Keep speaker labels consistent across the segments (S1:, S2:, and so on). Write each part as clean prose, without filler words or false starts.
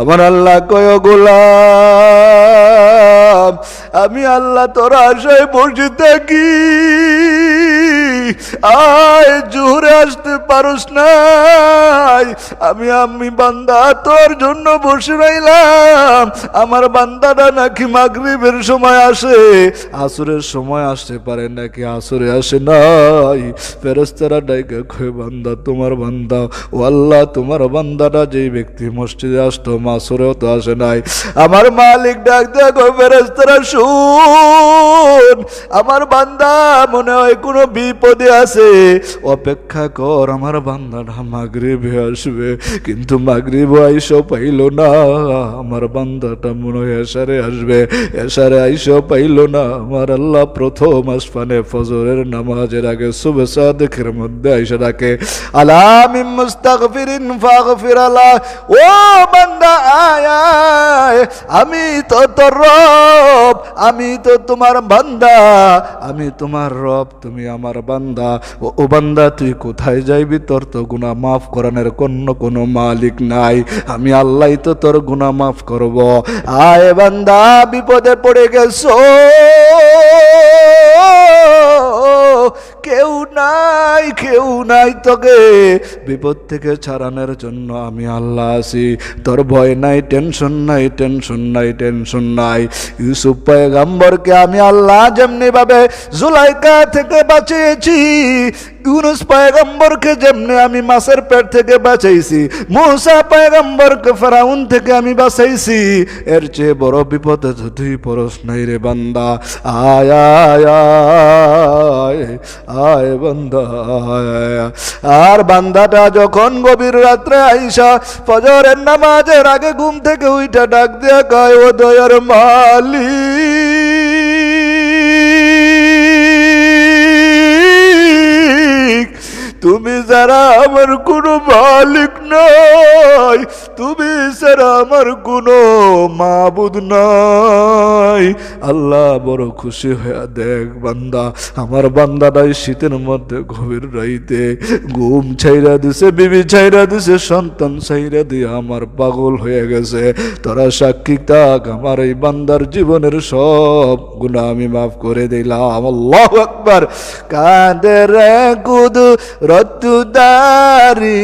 S1: আমার আল্লাহ কয় গোলাম আমি আল্লাহ তোর আশায় বসে থাকি, আয় জোহরে আসতে পারস নাই, আমি বান্দা তোর জন্য বসে রইলাম। আমার বান্দাটা নাকি মাগরিবের সময় আসে, আসরের সময় আসতে পারে নাকি আসরে আসে নাই। ফেরেশতারা ডাইকা কয় বান্দা তোমার বান্দা, ও আল্লাহ তোমার বান্দাটা যেই ব্যক্তি মসজিদে আসতো আসরেও তো আসে নাই। আমার মালিক ডাক দেয়া কয় ফেরেশতারা শুন, আমার বান্দা মনে হয় কোনো বিপদে আছে, অপেক্ষা কর আমার বান্দাটা মাগরিবে আসবে। কিন্তু মাগরিব আইসা পাইল না, আমার বান্দাটা মনে হয় এশারে আসবে, এশারে আইসা পাইল না। আমার আল্লাহ প্রথম আসমানে ফজরের নামাজের আগে সুবহ সাদিকের মধ্যে আইসা ডাকে আলা মিন মুস্তাগফিরিন ফাগফির আলা, ও বান্দা আয় আয়, আমি তো তোর রব, আমি তো তোমার বান্দা, আমি তোমার রব, তুমি আমার বান্দা। ও বান্দা তুই কোথায় যাইবি? তোর তো গুনাহ মাফ করানোর কোনো মালিক নাই, আমি আল্লাহ তো তোর গুনাহ মাফ করব। আয় বান্দা বিপদে পড়ে গেছো, কেউ নাই তোকে বিপদ থেকে ছাড়ানোর জন্য, আমি আল্লাহ আছি, তোর ভয় নাই, টেনশন নাই, টেনশন নাই, টেনশন নাই। ইউসুফ পয়গম্বরকে আমি আল্লাহ যেমনি ভাবে জুলাইকা থেকে বাঁচিয়েছি, ইউনুস পয়গম্বরকে যেমনি আমি মাছের পেট থেকে বাঁচাইছি, মুসা পয়গম্বরকে ফেরাউন থেকে আমি বাঁচাইছি, এর চেয়ে বড় বিপদে তুই পরশ নাই রে বান্দা। আয় আয় আয় আয় বান্দা আয়। আর বান্দাটা যখন গভীর রাত্রে আইসা ফজরের নামাজের আগে ঘুম থেকে উইটা ডাক দিয়া কয় ও দয়ার মালিক, তুমি যারা আমার কোনো মালিক নাই, তুমি ছাড়া আমার কোনো মাবুদ নাই। আল্লাহ বড় খুশি হয়ে দেখ বান্দা, আমার বান্দাটাই শীতের মধ্যে গভীর রাইতে ঘুম ছাইরা দিছে, বিবি ছাইরা দিছে, সন্তান ছাইরা দিয়ে আমার পাগল হয়ে গেছে। তোরা সাক্ষী থাক, আমার এই বান্দার জীবনের সব গুনাহ আমি মাফ করে দিলাম। আল্লাহু আকবার। কাদের রতুদারি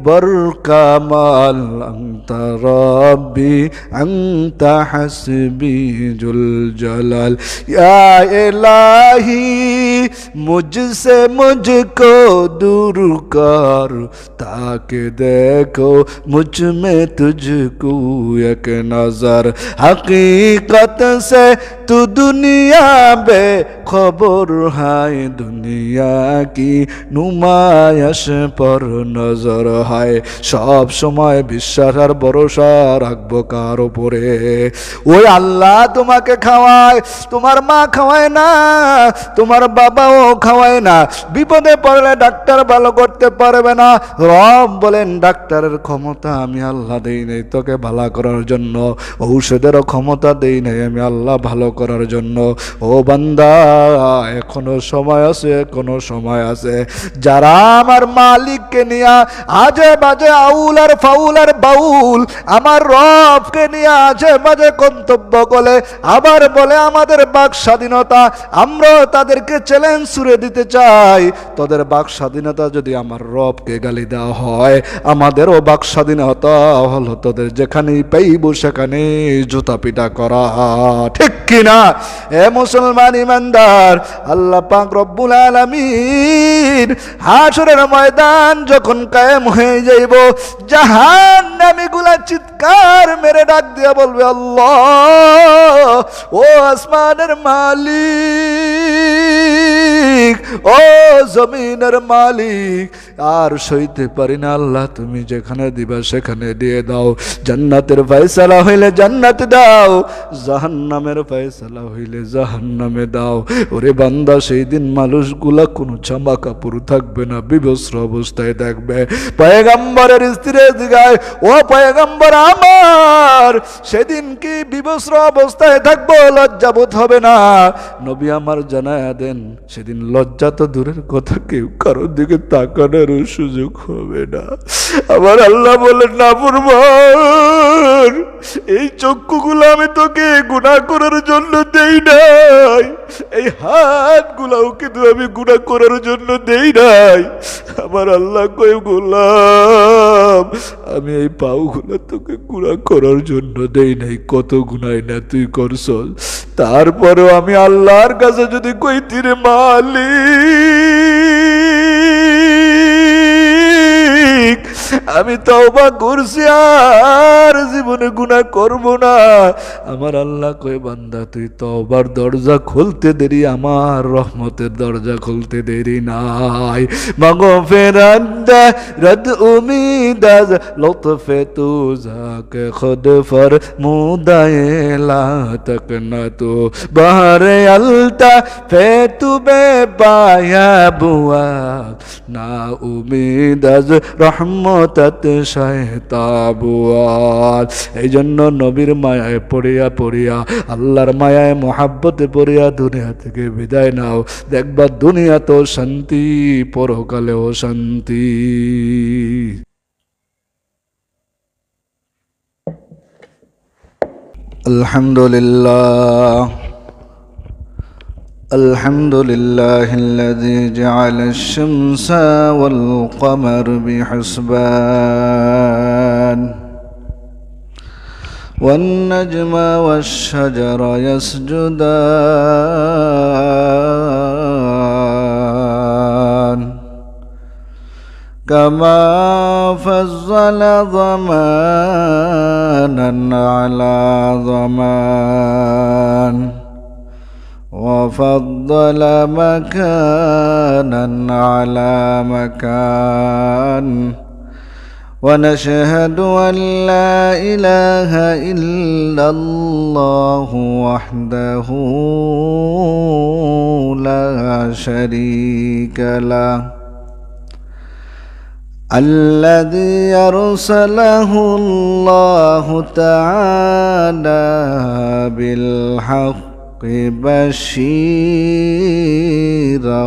S1: বরকামাল আনতা রব্বি আনতা হাসবি জুল জালাল, ইয়া ইলাহি মুঝসে মুঝকো दूर कर, ताकि देखो मुझ में तुझको एक नजर, हकीकत से तू दुनिया बे खबर है, दुनिया की नुमाइश पर नजर है। সব সময় বিশ্বাস আর ভরসা রাখবো কার উপরে? ওই আল্লাহ তোমাকে খাওয়ায়, তোমার মা খাওয়ায় না, তোমার বাবাও খাওয়ায় না, বিপদে পড়লে ডাক্তার ভালো করতে পারবে না। রব বলেন ডাক্তারের ক্ষমতা আমি আল্লাহ দেই নাই তোকে ভালো করার জন্য, ঔষধেরও ক্ষমতা দেই নাই আমি আল্লাহ ভালো করার জন্য। ও বান্দা এখনো সময় আছে, এখনো সময় আছে। যারা আমার মালিককে নিয়ে আজে বাজে আউল আর ফাউল আর বাউল আমার রবকে নিয়ে আজে বাজে কন্তব্য করে, আবার বলে আমাদের বাক স্বাধীনতা, আমরা তাদেরকে চ্যালেঞ্জ ছুড়ে দিতে চাই, তোদের বাক স্বাধীনতা যদি আমার রবকে গালি দেওয়া হয়, আমাদেরও বাক স্বাধীনতা হলো তোদের যেখানেই পাইব সেখানে জুতা পিটা করা, ঠিক কিনা? এ মুসলমান ইমানদার, আল্লাহ পাক রব্বুল আলামিন হাশরের ময়দান যখন কায়েম হয়ে যাইব, জাহান্নামীগুলা চিৎকার মেরে ডাক দিয়া বলবে আল্লাহ, ও আসমানের মালিক, ও জমিনের মালিক, আর সইতে পারি না আল্লাহ, তুমি যেখানে দিবা সেখানে দিয়ে দাও। জান্নাতের ফয়সালা হইলে জান্নাতে দাও, জাহান্নামের ফয়সালা হইলে জাহান্নামে দাও। ওরে বান্দা সেই দিন মানুষগুলা কোনো জামা কাপড় থাকবে না, বিবস্ত্র অবস্থায় থাকবে। পয়গম্বরের স্ত্রী জিগায়, ও পয়গম্বর আমার, সেদিন কি বিবস্ত্র অবস্থায় থাকবো? লজ্জাবোধ হবে না? নবী আমার জানায়া দেন, সেদিন লজ্জা তো দূরের কথা, কেউ কারোর দিকে তাকানোর সুযোগ হবে না। আমার আল্লাহ বলেন নাফরমান, এই চক্ষুগুলো আমি তোকে গুনাহ করার জন্য দেই নাই, এই হাতগুলাও কিন্তু আমি গুনাহ করার জন্য দেই নাই। আমার আল্লাহ কই গোলাম, আমি এই পাওগুলো তোকে গুনাহ করার জন্য দেই নাই। কত গুনাহ না তুই করছস, তারপরেও আমি আল্লাহর কাছে যদি কইতি রে মালিক আমি তওবা করছি আর জীবনে গুনাহ করব না, আমার আল্লাহ কয় বান্দা তুই তওবার দরজা খুলতে দেরি, আমার রহমতের দরজা খুলতে দেরি নাই। মাগফিরাত রদ উম্মীদ লطف তু যাকে খুদ ফরমুদায়ে লা তাকনা তু বাহরে আলতা ফে তু বে পায়া বুয়া না উম্মীদ রহমতাত শয়তাবুয়াল। এই জন্য নবীর মায়ায় পড়িয়া পড়িয়া, আল্লাহর মায়ায় মোহাব্বতে পড়িয়া দুনিয়া থেকে বিদায় নাও, দেখবা দুনিয়া তো শান্তি, পরকালেও শান্তি। আলহামদুলিল্লাহ الحمد لله الذي جعل الشمس والقمر بحسبان والنجم والشجر يسجدان كما فضل زمانا على زمان وفضل مكانا على مكان ونشهد أن لا إله إلا الله وحده لا شريك له الذي أرسله الله تعالى بالحق بشيرا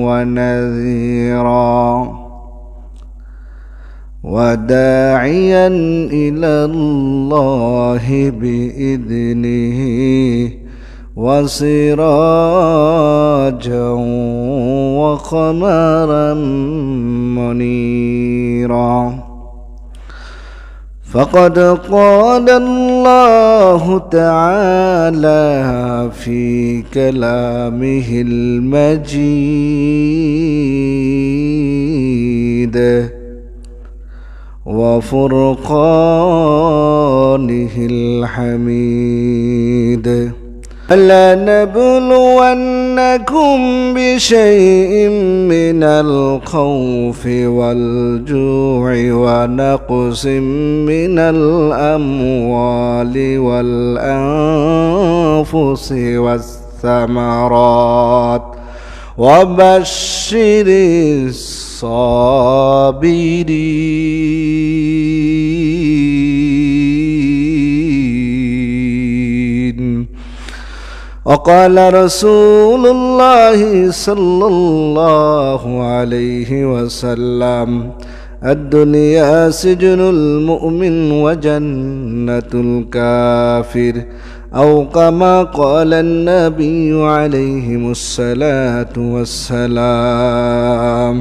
S1: ونذيرا وداعيا إلى الله بإذنه وسراجا وقمرا منيرا فقد قال الله تعالى في كلامه المجيد وفرقانه الحميد لنبلونكم بشيء من الخوف والجوع ونقص من الأموال والأنفس والثمرات وبشر الصابرين. وقال رسول الله صلى الله عليه وسلم الدنيا سجن المؤمن وجنة الكافر أو كما قال النبي عليه الصلاة والسلام.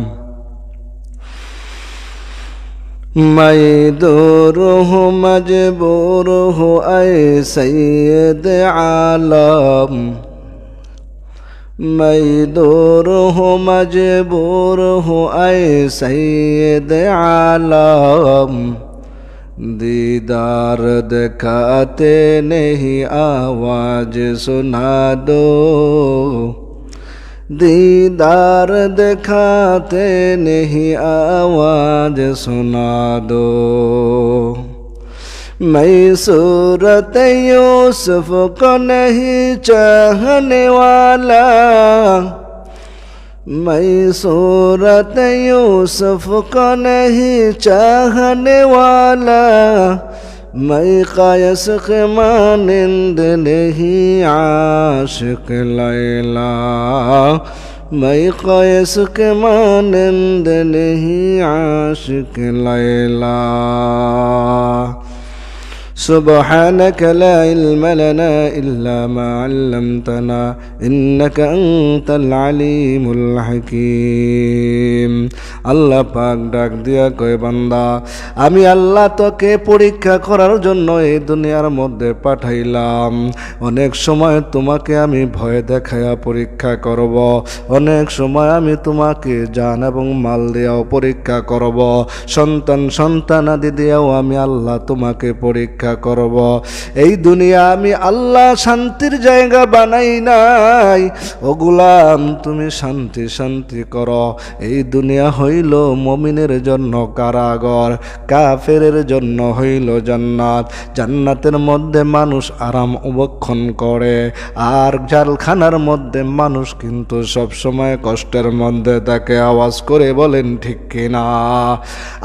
S1: ميدوره مجبوره أي سيد عالم ميدوره مجبوره أي سيد عالم दीदार दिखाते नहीं आवाज सुना दो दीदार दिखाते नहीं आवाज सुना दो मैं सूरत यूसुफ को नहीं चाहने वाला मैं सूरत यूसुफ को नहीं चाहने वाला मैं कायस के मानिंद नहीं आशिक लैला मैं कायस के मानिंद नहीं आशिक लैला سبحانك لا علم لنا إلا ما علمتنا إنك أنت العليم الحكيم আল্লাহ পাক ডাক দিয়া কয় বান্দা আমি আল্লাহ তোকে পরীক্ষা করার জন্য এই দুনিয়ার মধ্যে পাঠাইলাম অনেক সময় তোমাকে আমি ভয় দেখায়া পরীক্ষা করব অনেক সময় আমি তোমাকে জান এবং মাল দিয়াও পরীক্ষা করব সন্তানাদি দিয়াও আমি আল্লাহ তোমাকে পরীক্ষা করব এই দুনিয়া আমি আল্লাহ শান্তির জায়গা বানাই নাই ও গোলাম তুমি শান্তি করো এই দুনিয়া হইল মুমিনের জন্য কারাগার কাফেরের জন্য হইল জান্নাত জান্নাতের মধ্যে মানুষ আরাম উপভোগ করে আর জালখানার মধ্যে মানুষ কিন্তু সব সময় কষ্টের মধ্যে তাকে আওয়াজ করে বলেন ঠিক কিনা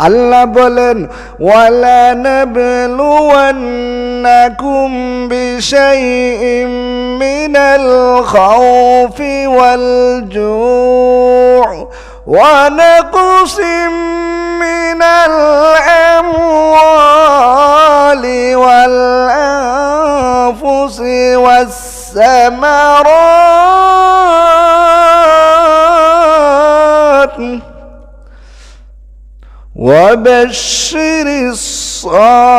S1: আল্লাহ বলেন ওয়ালা নাবলুওয়ান্নাকুম বিশাইইম মিনাল খাউফি ওয়াল জু' ونقص من الأموال والأنفس والثمرات وبشر الصابرين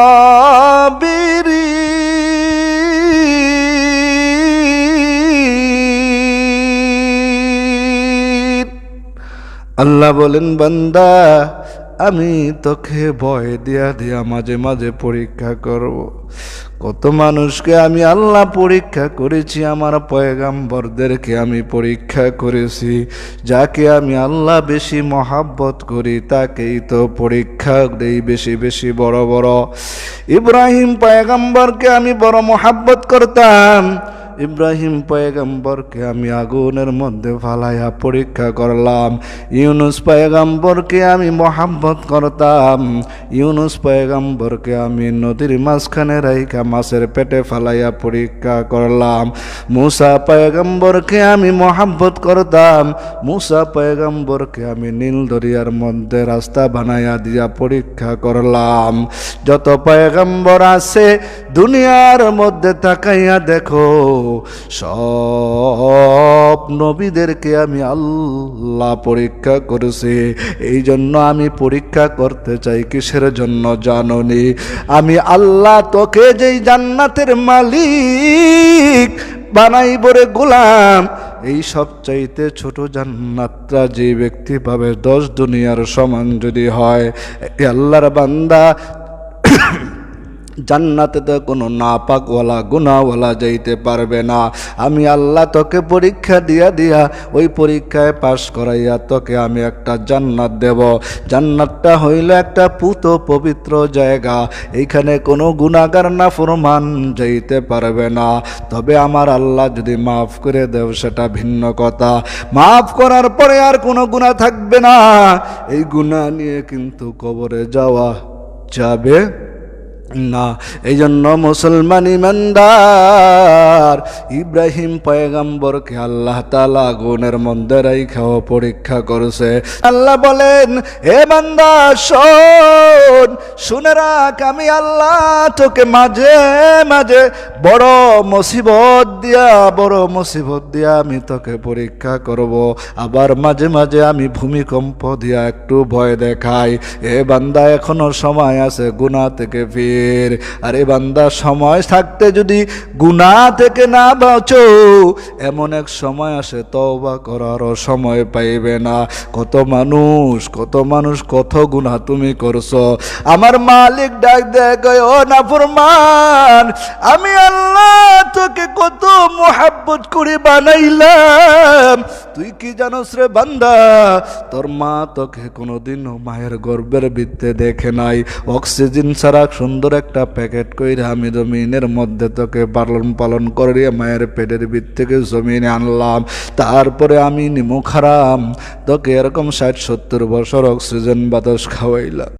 S1: আল্লাহ বলেন বান্দা আমি তোকে ভয় দিয়া মাঝে মাঝে পরীক্ষা করব কত মানুষকে আমি আল্লাহ পরীক্ষা করেছি আমার পয়গাম্বরদেরকে আমি পরীক্ষা করেছি যাকে আমি আল্লাহ বেশি মহাব্বত করি তাকেই তো পরীক্ষা দেই বেশি বড় ইব্রাহিম পয়গাম্বরকে আমি বড় মহাব্বত করতাম ইব্রাহিম পয়গম্বরকে আমি আগুনের মধ্যে ফালাইয়া পরীক্ষা করলাম ইউনুস পয়গম্বরকে আমি মহাব্বত করতাম ইউনুস পয়গম্বরকে আমি নদীর মাঝখানে রাইখা মাছের পেটে ফালাইয়া পরীক্ষা করলাম মুসা পয়গম্বরকে আমি মহাব্বত করতাম মুসা পয়গম্বরকে আমি নীল দরিয়ার মধ্যে রাস্তা বানাইয়া দিয়া পরীক্ষা করলাম যত পয়গম্বর আছে দুনিয়ার মধ্যে তাকাইয়া দেখো সব নবীদেরকে আমি আল্লাহ পরীক্ষা করেছি এই জন্য আমি পরীক্ষা করতে চাই কিসের জন্য জানোনি আমি আল্লাহ তোকে যেই জান্নাতের মালিক বানাইব রে গোলাম এই সবচাইতে ছোট জান্নাতটা যে ব্যক্তি পাবে 10 দুনিয়ার সমান যদি হয় আল্লাহর বান্দা জান্নাতে তো কোনো নাপাকওয়ালা গুনাহওয়ালা যাইতে পারবে না আমি আল্লাহ তোকে পরীক্ষা দিয়া ওই পরীক্ষায় পাশ করাইয়া তোকে আমি একটা জান্নাত দেব জান্নাতটা হইল একটা পুত পবিত্র জায়গা এইখানে কোনো গুনাহগার নাফরমান যাইতে পারবে না তবে আমার আল্লাহ যদি মাফ করে দেও সেটা ভিন্ন কথা মাফ করার পরে আর কোনো গুনাহ থাকবে না এই গুনাহ নিয়ে কিন্তু কবরে যাওয়া যাবে না এই জন্য মুসলমান ইমানদার ইব্রাহিম পয়গম্বরকে আল্লাহ তাআলা আগুনের মধ্যে রাইখাও পরীক্ষা করেছে আল্লাহ বলেন হে বান্দা শুনে রাখ আমি আল্লাহ তোকে মাঝে মাঝে বড় মুসিবত দিয়া আমি তোকে পরীক্ষা করব আবার মাঝে মাঝে আমি ভূমিকম্প দিয়া একটু ভয় দেখাই হে বান্দা এখনো সময় আছে গুনাহ থেকে আরে বান্দা সময় থাকতে যদি গুনাহ থেকে না বাঁচো এমন এক সময় আসে তওবা করারও সময় পাইবে না কত মানুষ কত গুনাহ তুমি করছো আমার মালিক ডাক দেয় কয় ও নাফরমান আমি আল্লাহ তোকে কত মোহাব্বত করে বানাইলাম তুই কি জানোস রে বান্দা তোর মা তোকে কোনোদিনও মায়ের গর্ভের ভিতরে দেখে নাই অক্সিজেন ছাড়া সুন্দর একটা প্যাকেট কইরা আমি জমিনের মধ্যে তোকে পালন করিয়া মায়ের পেটের ভিতর থেকে জমিনে আনলাম তারপরে আমি নিমুখ হারাম তোকে এরকম 60-70 বছর অক্সিজেন বাতাস খাওয়াইলাম